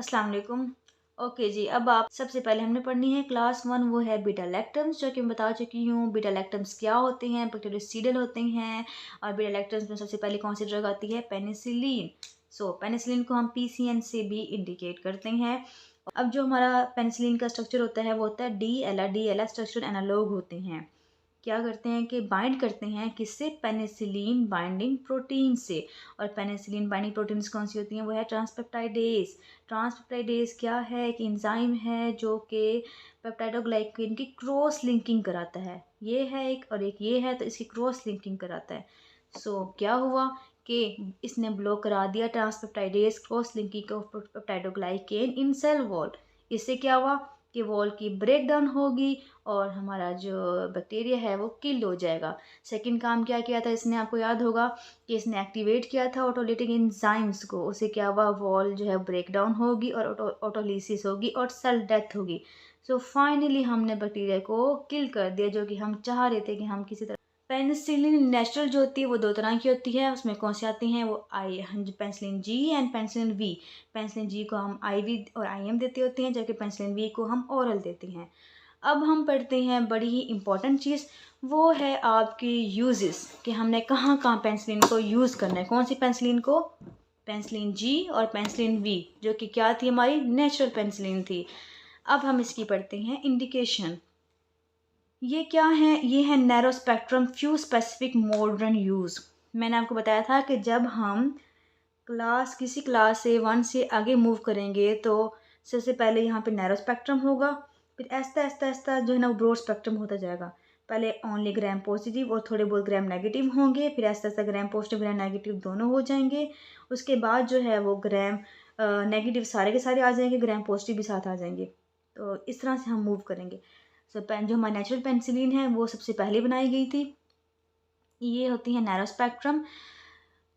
अस्सलाम वालेकुम। ओके जी, अब आप सबसे पहले हमने पढ़नी है क्लास 1, वो है बीटा लैक्टम्स, जो कि मैं बता चुकी हूँ। बीटा लैक्टम्स क्या होते हैं, बैक्टीरियोसिडल होते हैं। और बीटा लैक्टम्स में सबसे पहले कौन सी ड्रग आती है, पेनिसिलिन। पेनिसिलिन को हम पीसीएन से भी इंडिकेट करते हैं। अब जो हमारा पेनिसिलिन का स्ट्रक्चर होता है वो होता है डी एल स्ट्रक्चर एनालॉग होते हैं। क्या करते हैं कि बाइंड करते हैं किससे, पेनिसिलिन बाइंडिंग प्रोटीन से। और पेनिसिलिन बाइंडिंग प्रोटीन्स कौन सी होती हैं, वो है ट्रांसपेप्टाइडेज। ट्रांसपेप्टाइडेज क्या है, एक एंजाइम है जो कि पेप्टाइडोग्लाइकेन की क्रॉस लिंकिंग कराता है। ये है एक, और एक ये है, तो इसकी क्रॉस लिंकिंग कराता है। क्या हुआ कि इसने ब्लॉक करा दिया transpeptidase cross linking of peptidoglycan in cell wall. इससे क्या हुआ कि वॉल की ब्रेक डाउन होगी और हमारा जो बैक्टीरिया है वो किल हो जाएगा। सेकंड काम क्या किया था इसने, आपको याद होगा कि इसने एक्टिवेट किया था ऑटोलिटिक एंजाइम्स को। उससे क्या हुआ, वॉल जो है ब्रेक डाउन होगी और ऑटोलिसिस होगी और सेल डेथ होगी। फाइनली हमने बैक्टीरिया को किल कर दिया, जो कि हम चाह रहे थे कि हम किसी तरह। पेनिसिलिन नेचुरल जो होती है वो दो तरह की होती है। उसमें कौन सी आती हैं, वो penicillin G and penicillin V. Penicillin G को हम आईवी और आईएम देते होते हैं, जबकि पेनिसिलिन वी को हम ओरल देते हैं। अब हम पढ़ते हैं बड़ी ही इम्पॉर्टेंट चीज़, वो है आपकी यूजेस, कि हमने कहाँ कहाँ पेनिसिलिन को यूज़ करना है। कौन सी पेनिसिलिन को, पेनिसिलिन जी और पेनिसिलिन वी, जो कि क्या थी, हमारी नेचुरल पेनिसिलिन थी। अब हम इसकी पढ़ते हैं इंडिकेशन। ये क्या है, ये है narrow spectrum few specific modern use. मैंने आपको बताया था कि जब हम किसी क्लास से 1 से आगे मूव करेंगे तो सबसे पहले यहाँ पे नैरो स्पेक्ट्रम होगा, फिर ऐसा ऐसा ऐसा जो है ना वो ब्रॉड स्पेक्ट्रम होता जाएगा। पहले ओनली ग्राम पॉजिटिव और थोड़े बहुत ग्राम नेगेटिव होंगे, फिर ऐसा ऐसा ग्राम पॉजिटिव ग्राम नेगेटिव दोनों हो जाएंगे। उसके बाद जो है वो ग्राम नेगेटिव सारे के सारे आ जाएंगे, ग्राम पॉजिटिव भी साथ आ जाएंगे। तो इस तरह से हम मूव करेंगे। जो हमारी नेचुरल पेनिसिलिन है वो सबसे पहले बनाई गई थी। ये होती है नैरो स्पेक्ट्रम।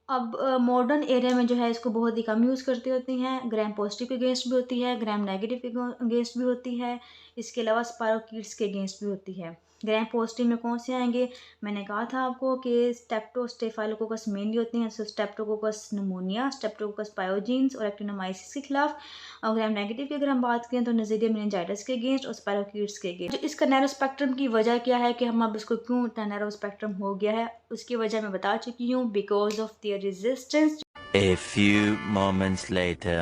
अब मॉडर्न एरिया में जो है इसको बहुत ही कम यूज़ करते होती हैं। ग्राम पॉजिटिव के अगेंस्ट भी होती है, ग्राम नेगेटिव के अगेंस्ट भी होती है। इसके अलावा स्पायरोकीट्स के अगेंस्ट भी होती है। ग्राम पॉजिटिव में कौन से आएंगे, मैंने कहा था आपको कि स्टेप्टोस्टेफाइलोकोकस मेनली होती हैं। स्टेप्टोकोकस निमोनिया, स्टेप्टोकोकस पायोजीन्स और एक्टिनोमाइसिस के खिलाफ। और ग्राम नेगेटिव की अगर हम बात करें तो नज़ीरिया मेनिंजाइटिस के अगेंस्ट और स्पायरोकीट्स के अगेंस्ट। इसका नैरो स्पेक्ट्रम की वजह क्या है कि हम अब इसको क्यों इतना नैरो स्पेक्ट्रम हो गया है, उसकी वजह मैं बता चुकी हूँ, because of their resistance. A few moments later.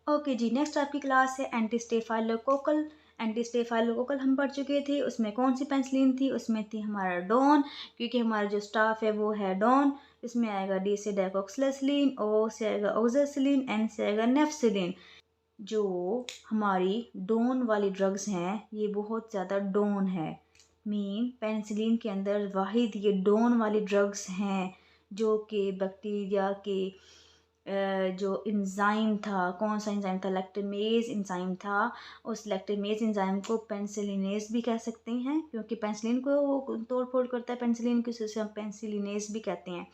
Okay जी, नेक्स्ट आपकी क्लास है एंटीस्टेफाइलोकोकल। एंटीस्टेफाइलोकोकल हम पढ़ चुके थे। उसमें कौन सी पेंसिलिन थी, उसमें थी हमारा डॉन, क्योंकि हमारा जो स्टाफ है वो है डॉन। इसमें आएगा डी से डाइकोक्सिलेसिलिन, ओ से आएगा ओक्सासिलिन, एन से आएगा नेफ्सिलिन। जो हमारी डोन वाली ड्रग्स हैं ये बहुत ज़्यादा डोन है। पेनिसिलिन के अंदर वाहिद ये डोन वाली ड्रग्स हैं, जो कि बैक्टीरिया के जो एंजाइम था, कौन सा एंजाइम था, लैक्टेमेज एंजाइम था। उस लैक्टेमेज एंजाइम को पेनिसिलिनेज भी कह सकते हैं, क्योंकि पेनिसिलिन को वो तोड़ फोड़ करता है पेनिसिलिन की, उसे हम पेनिसिलिनेज भी कहते हैं।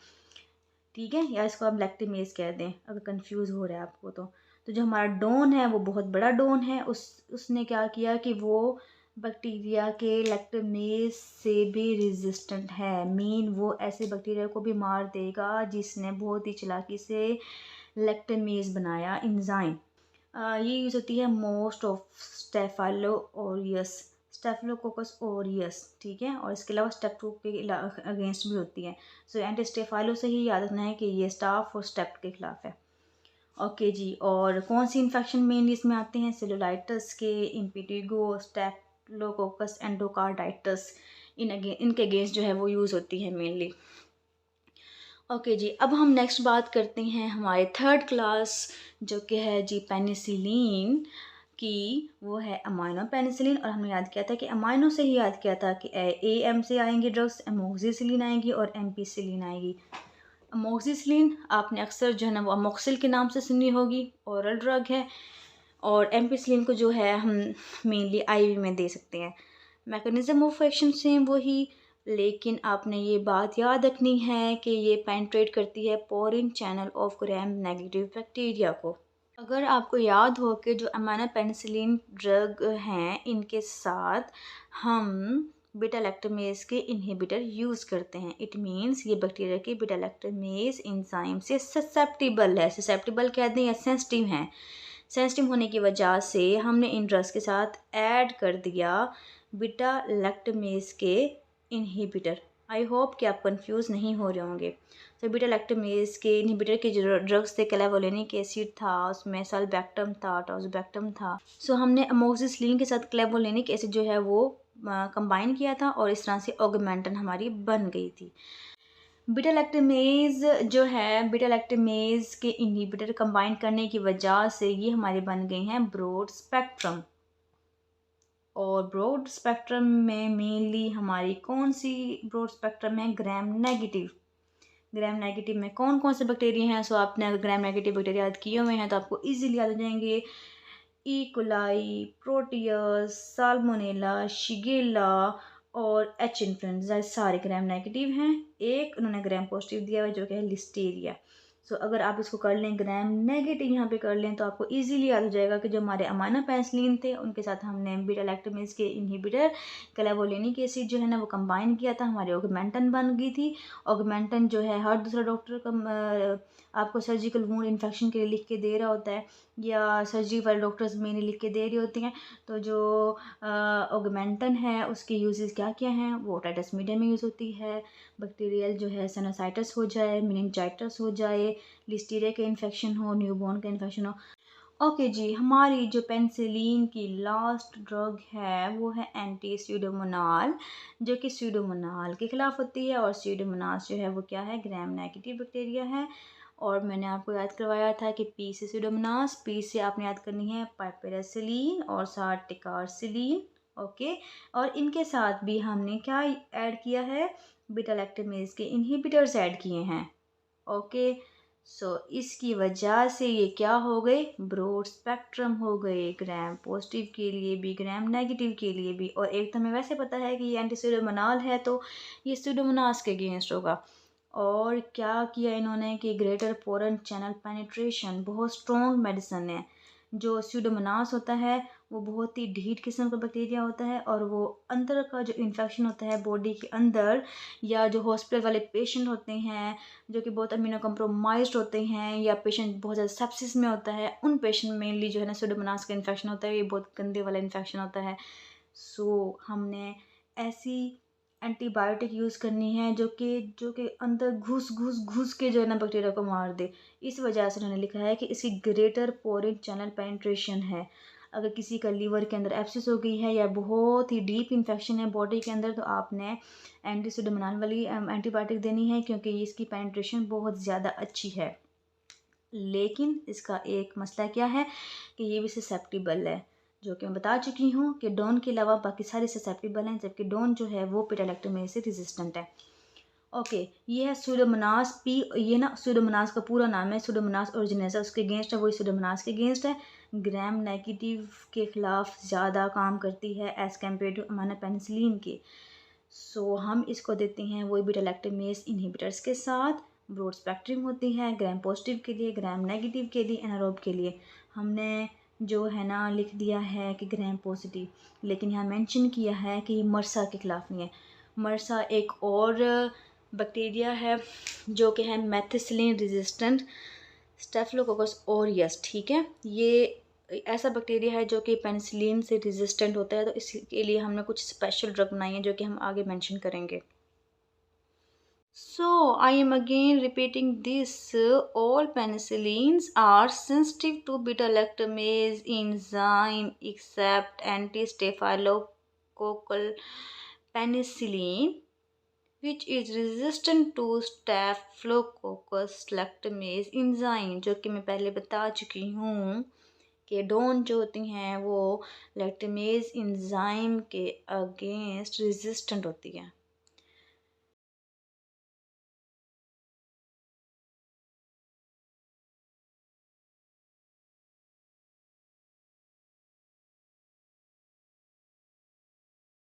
ठीक है, या इसको आप लैक्टेमेज कह दें अगर कंफ्यूज हो रहा है आपको तो जो हमारा डोन है वो बहुत बड़ा डोन है। उसने क्या किया कि वो बैक्टीरिया के लैक्टेमेज से भी रेजिस्टेंट है। वो ऐसे बैक्टीरिया को भी मार देगा जिसने बहुत ही चालाकी से लैक्टेमेज बनाया एंजाइम। ये यूज़ होती है मोस्ट ऑफ स्टेफिलोकोकस ओरियस, ठीक है। और इसके अलावा स्टेप्टो के अगेंस्ट भी होती है। एंटीस्टेफाइलो से ही याद रखना है कि ये स्टाफ और स्टेप्ट के खिलाफ है। ओके जी, और कौन सी इन्फेक्शन मेनली इसमें आते हैं, सेलुलाइटिस के, इम्पिटिगो, स्टेफिलोकोकस एंडोकार्डाइटिस, इनके अगेंस्ट जो है वो यूज़ होती है मेनली। ओके जी, अब हम नेक्स्ट बात करते हैं हमारे थर्ड क्लास, जो कि है जी पेनिसिलिन की, वो है अमाइनो पेनिसिलिन। और हमने याद किया था कि अमाइनो से ही याद किया था कि एम से आएंगी ड्रग्स, अमोक्सिसिलिन आएंगी और एम्पिसिलिन आएगी। अमोक्सिसिलिन आपने अक्सर जो है ना वो अमोक्सिल के नाम से सुनी होगी, ओरल ड्रग है। और एम्पिसिलिन को जो है हम मेनली आईवी में दे सकते हैं। मैकेनिज्म ऑफ एक्शन सेम वही, लेकिन आपने ये बात याद रखनी है कि ये पेनिट्रेट करती है porin channel of gram negative bacteria को। अगर आपको याद हो कि जो अमाइनो पेनिसिलिन ड्रग हैं इनके साथ हम बीटा लैक्टेमेज के इनहिबिटर यूज़ करते हैं। इट मीन्स ये बैक्टीरिया के बीटा लैक्टेमेज एंजाइम से ससेप्टिबल है। ससेप्टिबल कह दें या सेंसिटिव हैं। सेंसिटिव होने की वजह से हमने इन ड्रग्स के साथ ऐड कर दिया बीटा लैक्टमेज के इनहिबिटर। आई होप कि आप कंफ्यूज नहीं हो रहे होंगे। तो बीटा लैक्टमेज के इनहिबिटर के जो ड्रग्स थे, क्लेवोलेनिक एसिड था, उसमें सल्बैक्टम था, टॉजबैक्टम था। सो हमने अमोक्सिसिलिन के साथ क्लेवोलेनिक एसिड जो है वो कंबाइन किया था और इस तरह से ऑगमेंटन हमारी बन गई थी। बीटा लैक्टमेज जो है, बीटा लैक्टमेज के इनहिबिटर कंबाइन करने की वजह से ये हमारे बन गए हैं ब्रॉड स्पेक्ट्रम। और ब्रॉड स्पेक्ट्रम में मेनली हमारी कौन सी ब्रॉड स्पेक्ट्रम है? Gram negative. ग्राम नेगेटिव में कौन कौन से बैक्टीरिया हैं? सो आपने अगर ग्राम नेगेटिव बैक्टीरिया याद किए हुए हैं तो आपको इजीली याद हो जाएंगे। E coli, Proteus, salmonella, Shigella और एच इन्फ्लुएंजा सारे ग्राम नेगेटिव हैं। एक उन्होंने ग्राम पॉजिटिव दिया हुआ है जो कि है लिस्टेरिया। सो अगर आप इसको कर लें, ग्राम नेगेटिव यहाँ पे कर लें, तो आपको इजीली याद हो जाएगा कि जो हमारे अमाइनो पेनिसिलिन थे उनके साथ हमने बीटा लैक्टमेज के इनहिबिटर क्लेवोलेनिक एसिड जो है ना वो कंबाइन किया था, हमारी ऑगमेंटन बन गई थी। ऑगमेंटन जो है हर दूसरा डॉक्टर का आपको सर्जिकल वूंड इन्फेक्शन के लिए लिख के दे रहा होता है, या सर्जरी वाले डॉक्टर्स मेनली लिख के दे रही होती हैं। तो जो ऑगमेंटन है उसके यूजेस क्या क्या हैं? वो टाइटस मीडिया में यूज़ होती है। बैक्टीरियल जो है साइनोसाइटिस हो जाए, मेनिंजाइटिस हो जाए, लिस्टीरिया का इन्फेक्शन हो, न्यूबॉर्न का इन्फेक्शन हो। ओके जी, हमारी जो पेनिसिलिन की लास्ट ड्रग है वो है एंटी स्यूडोमोनाल, जो कि स्यूडोमोनाल के खिलाफ होती है। और स्यूडोमोनास जो है वो क्या है? ग्राम नेगेटिव बैक्टीरिया है। और मैंने आपको याद करवाया था कि पी से स्यूडोमोनास, पी से आपने याद करनी है पाइपेरासिलिन और साथ टिकारसिलिन। ओके, और इनके साथ भी हमने क्या ऐड किया है? बीटा लैक्टमेज के इनहिबिटर्स ऐड किए हैं। ओके, सो इसकी वजह से ये क्या हो गए? ब्रॉड स्पेक्ट्रम हो गए, ग्राम पॉजिटिव के लिए भी, ग्राम नेगेटिव के लिए भी। और एक तो हमें वैसे पता है कि ये एंटी स्यूडोमोनाल है तो ये स्यूडोमोनास के अगेंस्ट होगा। और क्या किया इन्होंने कि ग्रेटर पोरन चैनल पेनिट्रेशन, बहुत स्ट्रॉन्ग मेडिसिन है। जो स्यूडोमोनास होता है वो बहुत ही ढीठ किस्म का बैक्टीरिया होता है, और वो अंदर का जो इन्फेक्शन होता है बॉडी के अंदर, या जो हॉस्पिटल वाले पेशेंट होते हैं जो कि बहुत अमीनो कम्प्रोमाइज्ड होते हैं, या पेशेंट बहुत ज़्यादा सेप्सिस में होता है, उन पेशेंट में मेनली जो है ना स्यूडोमोनास का इन्फेक्शन होता है। ये बहुत गंदे वाला इन्फेक्शन होता है। सो हमने ऐसी एंटीबायोटिक यूज़ करनी है जो कि अंदर घुस के जो है ना बैक्टीरिया को मार दे। इस वजह से उन्होंने लिखा है कि इसकी ग्रेटर पोरिन चैनल पेनिट्रेशन है। अगर किसी का लीवर के अंदर एब्सिस हो गई है या बहुत ही डीप इन्फेक्शन है बॉडी के अंदर, तो आपने एंटी स्यूडोमोनाल वाली एंटीबायोटिक देनी है, क्योंकि इसकी पेनिट्रेशन बहुत ज़्यादा अच्छी है। लेकिन इसका एक मसला क्या है कि ये भी ससेप्टिबल है, जो कि मैं बता चुकी हूँ कि डॉन के अलावा बाकी सारे ससेप्टिबल हैं, जबकि डॉन जो है वो बीटा-लैक्टमेज से रेजिस्टेंट है। ओके, ये है स्यूडोमोनास पी। ये ना स्यूडोमोनास का पूरा नाम है स्यूडोमोनास ओरिजिनेसा, उसके अगेंस्ट है, वही स्यूडोमोनास के अगेंस्ट है। ग्राम नेगेटिव के खिलाफ ज़्यादा काम करती है as compare two amino penicillin के। सो हम इसको देते हैं वही बीटा-लैक्टमेज इनहिबिटर्स के साथ। ब्रॉड स्पेक्ट्रम होती है, ग्राम पॉजिटिव के लिए, ग्राम नेगेटिव के लिए, एनारोब के लिए। हमने जो है ना लिख दिया है कि ग्राम पॉजिटिव, लेकिन यहाँ मेंशन किया है कि ये मर्सा के खिलाफ नहीं है। मर्सा एक और बैक्टीरिया है जो कि है मेथिसिलिन रेजिस्टेंट स्टेफिलोकोकस ऑरियस। ठीक है, ये ऐसा बैक्टीरिया है जो कि पेनिसिलिन से रेजिस्टेंट होता है, तो इसके लिए हमने कुछ स्पेशल ड्रग बनाई है जो कि हम आगे मेंशन करेंगे। So I am again repeating this. All penicillins are sensitive to beta-lactamase enzyme except anti-staphylococcal penicillin, which is resistant to staphylococcus lactamase enzyme, जो कि मैं पहले बता चुकी हूँ कि डॉन जो होती हैं वो लैक्टमेज इंजाइम के अगेंस्ट रेजिस्टेंट होती हैं।